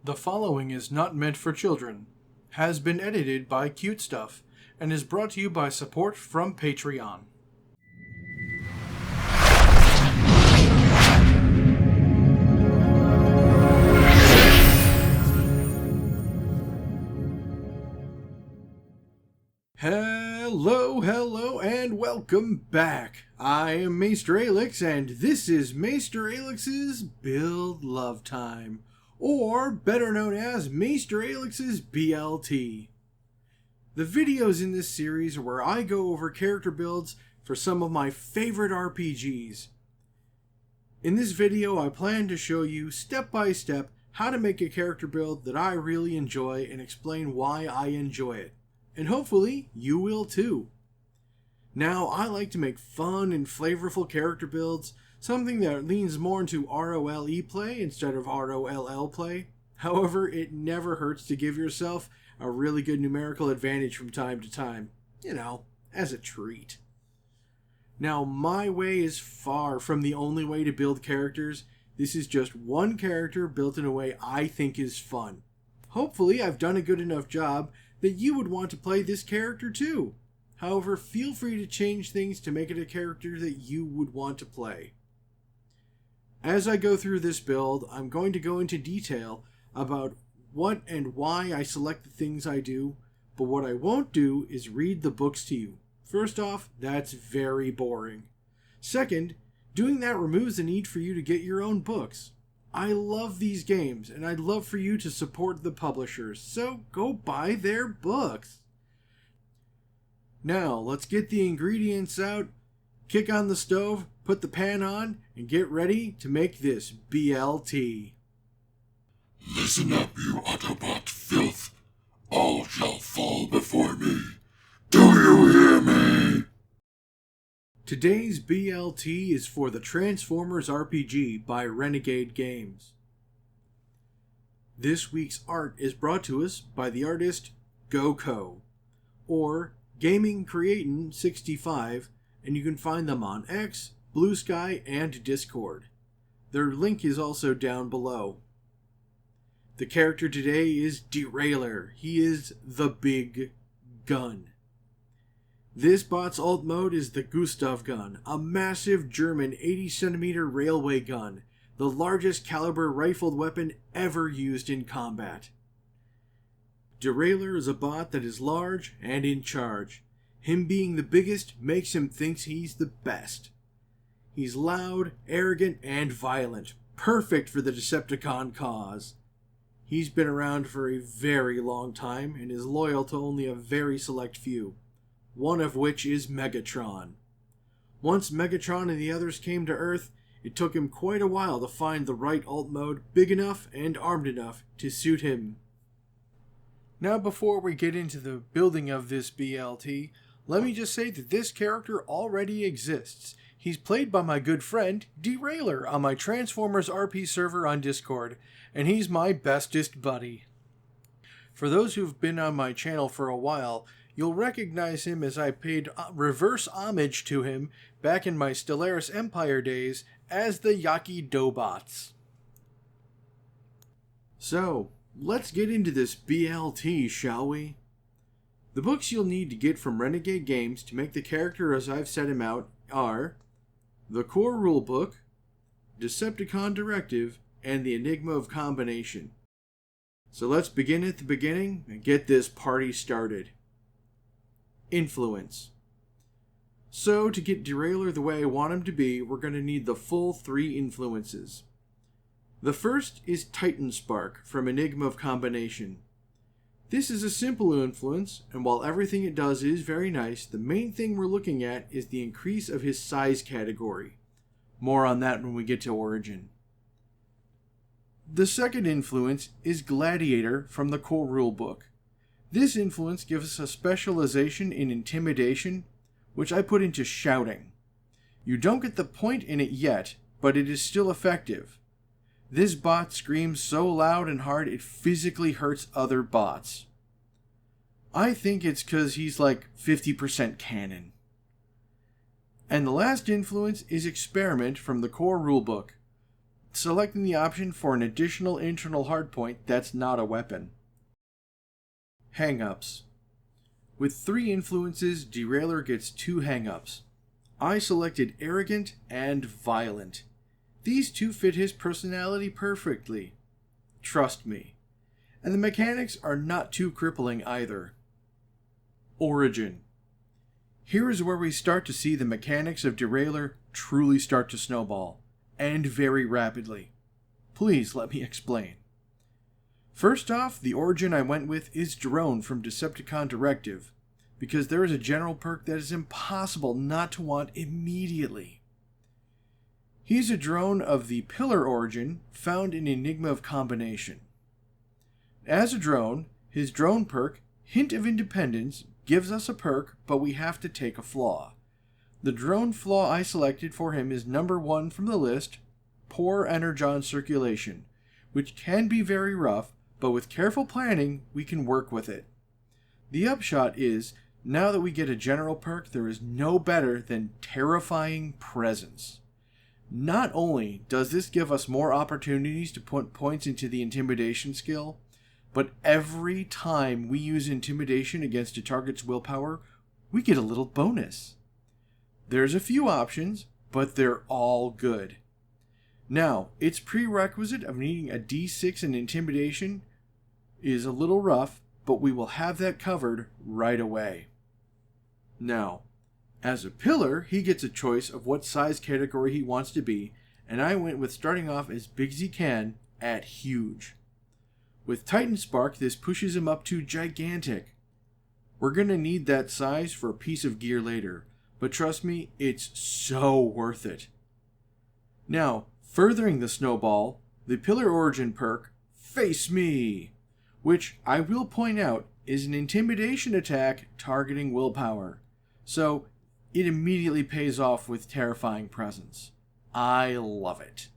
The following is not meant for children, has been edited by Cute Stuff, and is brought to you by support from Patreon. Hello, and welcome back. I am MaesterAelix, and this is MaesterAelix's Build Love Time, or better known as MaesterAelix's BLT. The videos in this series are where I go over character builds for some of my favorite RPGs. In this video, I plan to show you step by step how to make a character build that I really enjoy and explain why I enjoy it. And hopefully, you will too. Now, I like to make fun and flavorful character builds, something that leans more into ROLE play instead of ROLL play. However, it never hurts to give yourself a really good numerical advantage from time to time. You know, as a treat. Now, my way is far from the only way to build characters. This is just one character built in a way I think is fun. Hopefully, I've done a good enough job that you would want to play this character too. However, feel free to change things to make it a character that you would want to play. As I go through this build, I'm going to go into detail about what and why I select the things I do, but what I won't do is read the books to you. First off, that's very boring. Second, doing that removes the need for you to get your own books. I love these games, and I'd love for you to support the publishers, so go buy their books. Now, let's get the ingredients out, kick on the stove, put the pan on, and get ready to make this BLT. Listen up, you Autobot filth. All shall fall before me. Do you hear me? Today's BLT is for the Transformers RPG by Renegade Games. This week's art is brought to us by the artist GoCo, or Gaming Creaton 65, and you can find them on X, Blue Sky, and Discord. Their link is also down below. The character today is Derailer. He is the big gun. This bot's alt mode is the Gustav gun, a massive German 80cm railway gun, the largest caliber rifled weapon ever used in combat. Derailer is a bot that is large and in charge. Him being the biggest makes him think he's the best. He's loud, arrogant, and violent, perfect for the Decepticon cause. He's been around for a very long time and is loyal to only a very select few. One of which is Megatron. Once Megatron and the others came to Earth, it took him quite a while to find the right alt mode big enough and armed enough to suit him. Now, before we get into the building of this BLT, let me just say that this character already exists. He's played by my good friend Derailer on my Transformers RP server on Discord, and he's my bestest buddy. For those who've been on my channel for a while, you'll recognize him as I paid reverse homage to him back in my Stellaris Empire days as the Yaki Doughbots. So, let's get into this BLT, shall we? The books you'll need to get from Renegade Games to make the character as I've set him out are the Core Rulebook, Decepticon Directive, and the Enigma of Combination. So let's begin at the beginning and get this party started. Influence. So, to get Derailer the way I want him to be, we're going to need the full 3 influences. The first is Titan Spark from Enigma of Combination. This is a simple influence, and while everything it does is very nice, the main thing we're looking at is the increase of his size category. More on that when we get to Origin. The second influence is Gladiator from the Core Rulebook. This influence gives us a specialization in Intimidation, which I put into Shouting. You don't get the point in it yet, but it is still effective. This bot screams so loud and hard it physically hurts other bots. I think it's because he's like 50% canon. And the last influence is Experiment from the Core Rulebook. selecting the option for an additional internal hardpoint that's not a weapon. Hang-ups. With 3 influences, Derailer gets 2 hang-ups. I selected arrogant and violent. These 2 fit his personality perfectly. Trust me. And the mechanics are not too crippling either. Origin. Here is where we start to see the mechanics of Derailer truly start to snowball, and very rapidly. Please let me explain. First off, the origin I went with is Drone from Decepticon Directive, because there is a general perk that is impossible not to want immediately. He's a drone of the Pillar origin found in Enigma of Combination. As a drone, his drone perk, Hint of Independence, gives us a perk, but we have to take a flaw. The drone flaw I selected for him is number 1 from the list, Poor Energon Circulation, which can be very rough, but with careful planning, we can work with it. The upshot is, now that we get a general perk, there is no better than Terrifying Presence. Not only does this give us more opportunities to put points into the Intimidation skill, but every time we use Intimidation against a target's willpower, we get a little bonus. There's a few options, but they're all good. Now, its prerequisite of needing a D6 in Intimidation is a little rough, but we will have that covered right away. Now, as a pillar, he gets a choice of what size category he wants to be, and I went with starting off as big as he can at huge. With Titan Spark, this pushes him up to gigantic. We're going to need that size for a piece of gear later, but trust me, it's so worth it. Now, furthering the snowball, the Pillar Origin perk, Face Me, which I will point out is an intimidation attack targeting willpower, so it immediately pays off with Terrifying Presence. I love it.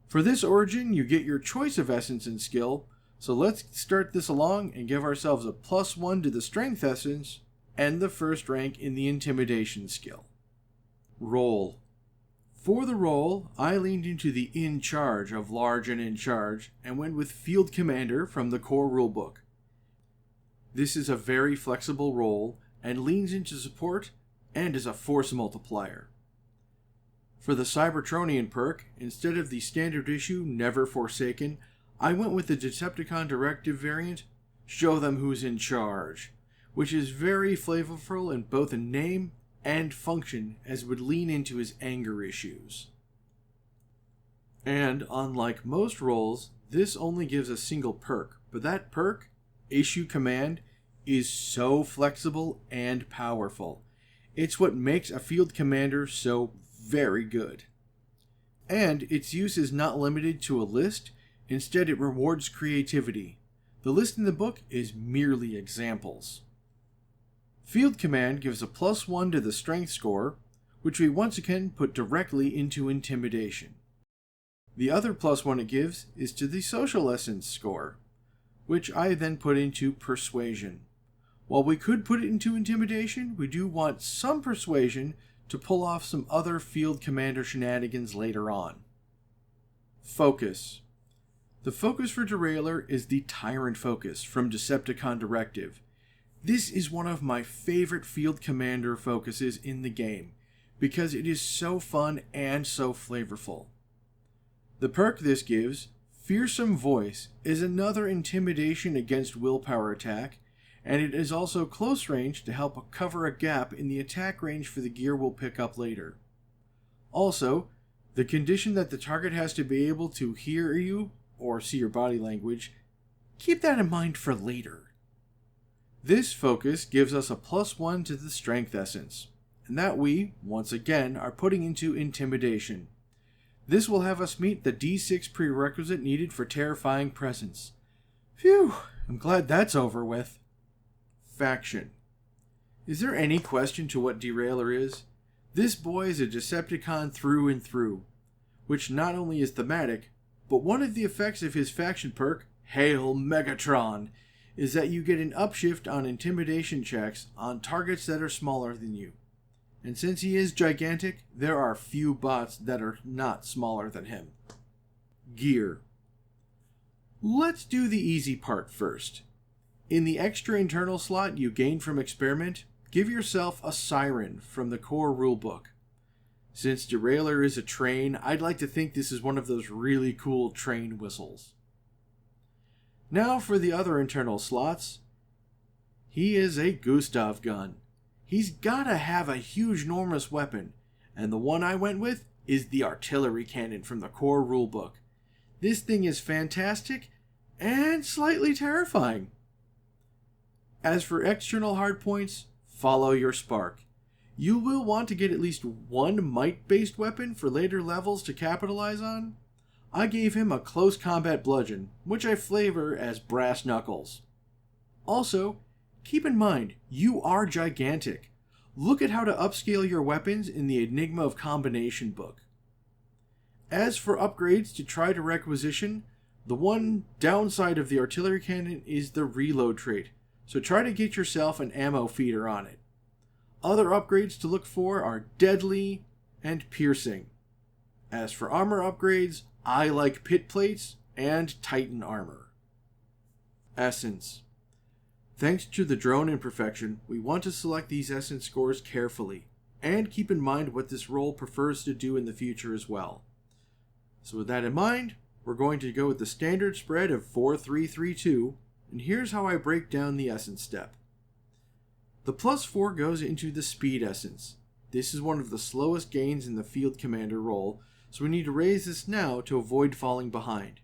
For this origin, you get your choice of essence and skill, so let's start this along and give ourselves a +1 to the strength essence and the first rank in the intimidation skill. Role. For the role, I leaned into the In Charge of Large and In Charge and went with Field Commander from the core rulebook. This is a very flexible role and leans into support and is a force multiplier. For the Cybertronian perk, instead of the standard issue Never Forsaken, I went with the Decepticon Directive variant, Show Them Who's in Charge, which is very flavorful in both a name and function as would lean into his anger issues. And unlike most roles, this only gives a single perk, but that perk, Issue Command, is so flexible and powerful. It's what makes a field commander so very good. And its use is not limited to a list, instead it rewards creativity. The list in the book is merely examples. Field Command gives a +1 to the strength score, which we once again put directly into Intimidation. The other +1 it gives is to the Social Essence score, which I then put into Persuasion. While we could put it into Intimidation, we do want some Persuasion to pull off some other Field Commander shenanigans later on. Focus. The focus for Derailer is the Tyrant Focus from Decepticon Directive. This is one of my favorite Field Commander focuses in the game, because it is so fun and so flavorful. The perk this gives, Fearsome Voice, is another intimidation against willpower attack, and it is also close range to help cover a gap in the attack range for the gear we'll pick up later. Also, the condition that the target has to be able to hear you, or see your body language, keep that in mind for later. This focus gives us a +1 to the strength essence, and that we, once again, are putting into Intimidation. This will have us meet the D6 prerequisite needed for Terrifying Presence. Phew, I'm glad that's over with. Faction. Is there any question to what Derailer is? This boy is a Decepticon through and through, which not only is thematic, but one of the effects of his faction perk, Hail Megatron, is that you get an upshift on intimidation checks on targets that are smaller than you. And since he is gigantic, there are few bots that are not smaller than him. Gear. Let's do the easy part first. In the extra internal slot you gain from Experiment, give yourself a siren from the core rulebook. Since Derailer is a train, I'd like to think this is one of those really cool train whistles. Now for the other internal slots. He is a Gustav gun. He's gotta have a huge enormous weapon, and the one I went with is the artillery cannon from the core rulebook. This thing is fantastic and slightly terrifying. As for external hardpoints, follow your spark. You will want to get at least one might-based weapon for later levels to capitalize on. I gave him a close combat bludgeon, which I flavor as brass knuckles. Also, keep in mind, you are gigantic. Look at how to upscale your weapons in the Enigma of Combination book. As for upgrades to try to requisition, the one downside of the artillery cannon is the reload trait, so try to get yourself an ammo feeder on it. Other upgrades to look for are deadly and piercing. As for armor upgrades, I like pit plates and titan armor. Essence. Thanks to the drone imperfection, we want to select these essence scores carefully, and keep in mind what this role prefers to do in the future as well. So with that in mind, we're going to go with the standard spread of 4-3-3-2, and here's how I break down the essence step. The +4 goes into the speed essence. This is one of the slowest gains in the field commander role, so we need to raise this now to avoid falling behind.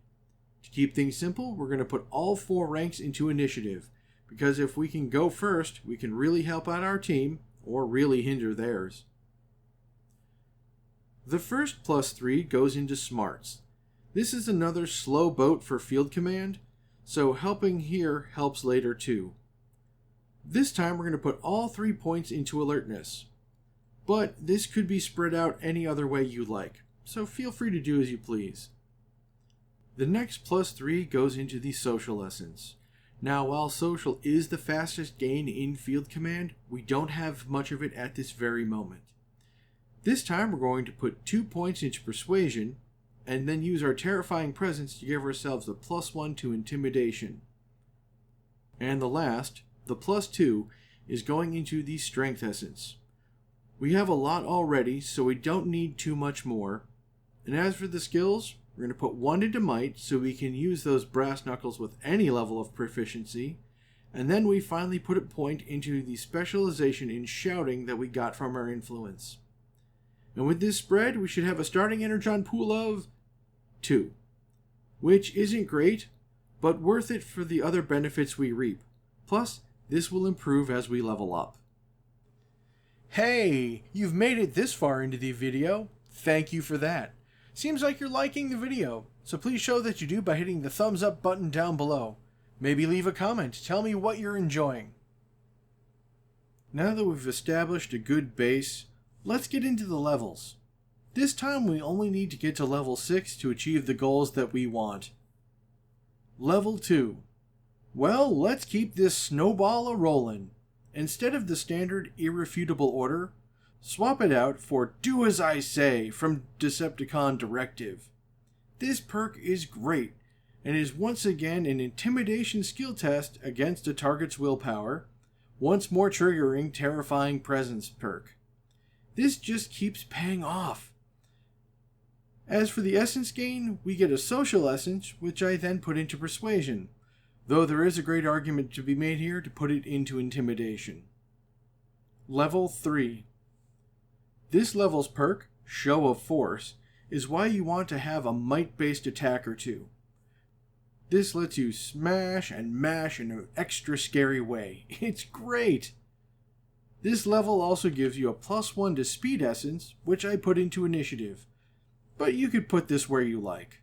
To keep things simple, we're going to put all 4 ranks into initiative, because if we can go first, we can really help out our team, or really hinder theirs. The first +3 goes into smarts. This is another slow boat for field command, so helping here helps later too. This time we're going to put all 3 points into alertness, but this could be spread out any other way you like, so feel free to do as you please. The next +3 goes into the social essence. Now while social is the fastest gain in field command, we don't have much of it at this very moment. This time we're going to put 2 points into persuasion, and then use our terrifying presence to give ourselves a +1 to intimidation. And the last, the +2, is going into the strength essence. We have a lot already, so we don't need too much more. And as for the skills, we're going to put 1 into might so we can use those brass knuckles with any level of proficiency. And then we finally put a point into the specialization in shouting that we got from our influence. And with this spread, we should have a starting energon pool of 2. Which isn't great, but worth it for the other benefits we reap. Plus, this will improve as we level up. Hey, you've made it this far into the video. Thank you for that. Seems like you're liking the video, so please show that you do by hitting the thumbs up button down below. Maybe leave a comment, tell me what you're enjoying. Now that we've established a good base, let's get into the levels. This time we only need to get to level 6 to achieve the goals that we want. Level 2. Well, let's keep this snowball a-rollin'. Instead of the standard irrefutable order, swap it out for Do As I Say from Decepticon Directive. This perk is great, and is once again an intimidation skill test against a target's willpower, once more triggering Terrifying Presence perk. This just keeps paying off. As for the essence gain, we get a social essence, which I then put into persuasion, though there is a great argument to be made here to put it into intimidation. Level 3. This level's perk, Show of Force, is why you want to have a might-based attack or two. This lets you smash and mash in an extra scary way. It's great! This level also gives you a +1 to speed essence, which I put into initiative, but you could put this where you like.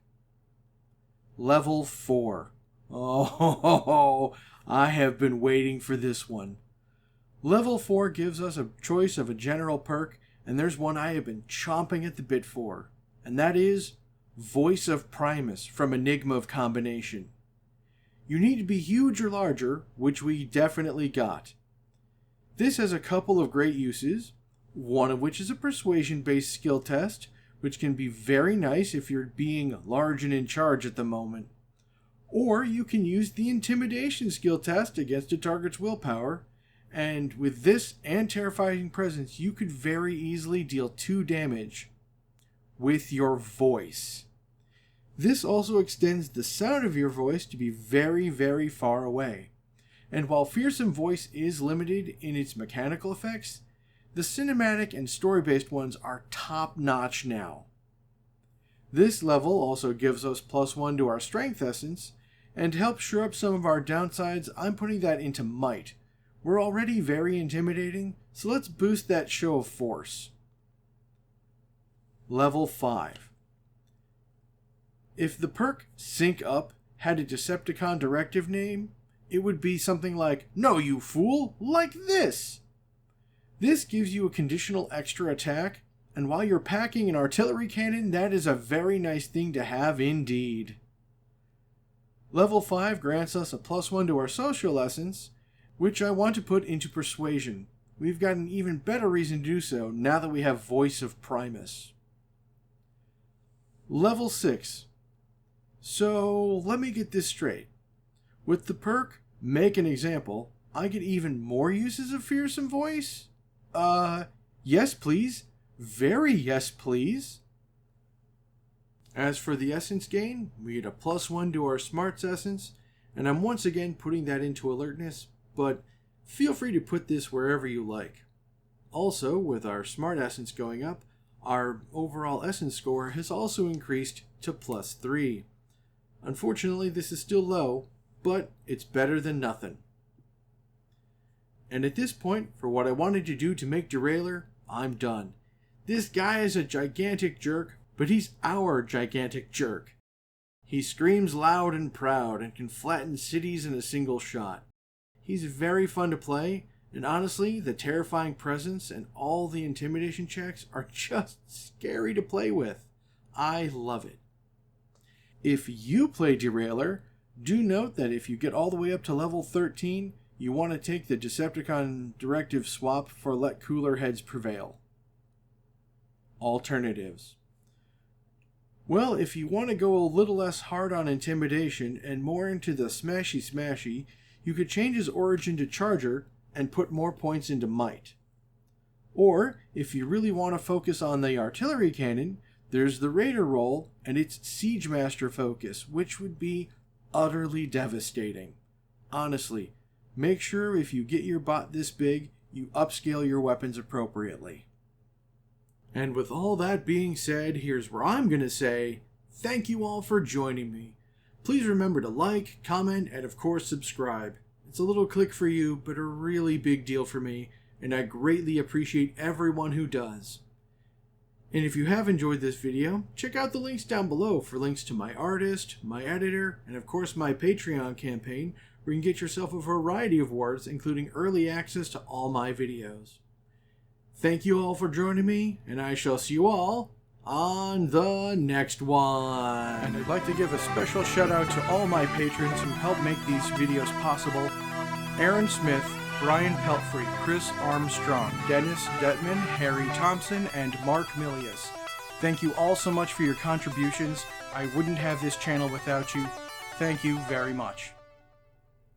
Level 4. Oh, I have been waiting for this one. Level 4 gives us a choice of a general perk, and there's one I have been chomping at the bit for, and that is Voice of Primus from Enigma of Combination. You need to be huge or larger, which we definitely got. This has a couple of great uses. one of which is a persuasion-based skill test, which can be very nice if you're being large and in charge at the moment. Or you can use the intimidation skill test against a target's willpower, and with this and terrifying presence, you could very easily deal 2 damage with your voice. This also extends the sound of your voice to be very, very far away. And while Fearsome Voice is limited in its mechanical effects, the cinematic and story-based ones are top-notch now. This level also gives us +1 to our Strength Essence, and to help shore up some of our downsides, I'm putting that into Might. We're already very intimidating, so let's boost that show of force. Level 5. If the perk Sync Up had a Decepticon directive name, it would be something like, "No, you fool, like this!" This gives you a conditional extra attack, and while you're packing an artillery cannon, that is a very nice thing to have indeed. Level 5 grants us a +1 to our social essence, which I want to put into Persuasion. We've got an even better reason to do so now that we have Voice of Primus. Level 6. So, let me get this straight. With the perk Make an Example, I get even more uses of Fearsome Voice? Yes please. Very yes please. As for the essence gain, we get a +1 to our Smarts essence, and I'm once again putting that into Alertness, but feel free to put this wherever you like. Also, with our Smart essence going up, our overall essence score has also increased to +3. Unfortunately, this is still low, but it's better than nothing. And at this point, for what I wanted to do to make Derailer, I'm done. This guy is a gigantic jerk, but he's our gigantic jerk. He screams loud and proud and can flatten cities in a single shot. He's very fun to play, and honestly, the terrifying presence and all the intimidation checks are just scary to play with. I love it. If you play Derailer, do note that if you get all the way up to level 13, you want to take the Decepticon directive swap for Let Cooler Heads Prevail. Alternatives. Well, if you want to go a little less hard on intimidation and more into the smashy, you could change his origin to Charger and put more points into Might. Or, if you really want to focus on the artillery cannon, there's the Raider role and its Siege Master focus, which would be utterly devastating. Honestly, make sure if you get your bot this big, you upscale your weapons appropriately. And with all that being said, here's where I'm going to say, thank you all for joining me. Please remember to like, comment, and of course subscribe. It's a little click for you, but a really big deal for me, and I greatly appreciate everyone who does. And if you have enjoyed this video, check out the links down below for links to my artist, my editor, and of course my Patreon campaign, where you can get yourself a variety of awards, including early access to all my videos. Thank you all for joining me, and I shall see you all on the next one. And I'd like to give a special shout out to all my patrons who help make these videos possible. Aaron Smith, Brian Pelfrey, Chris Armstrong, Dennis Detman, Harry Thompson, and Mark Milius. Thank you all so much for your contributions. I wouldn't have this channel without you. Thank you very much.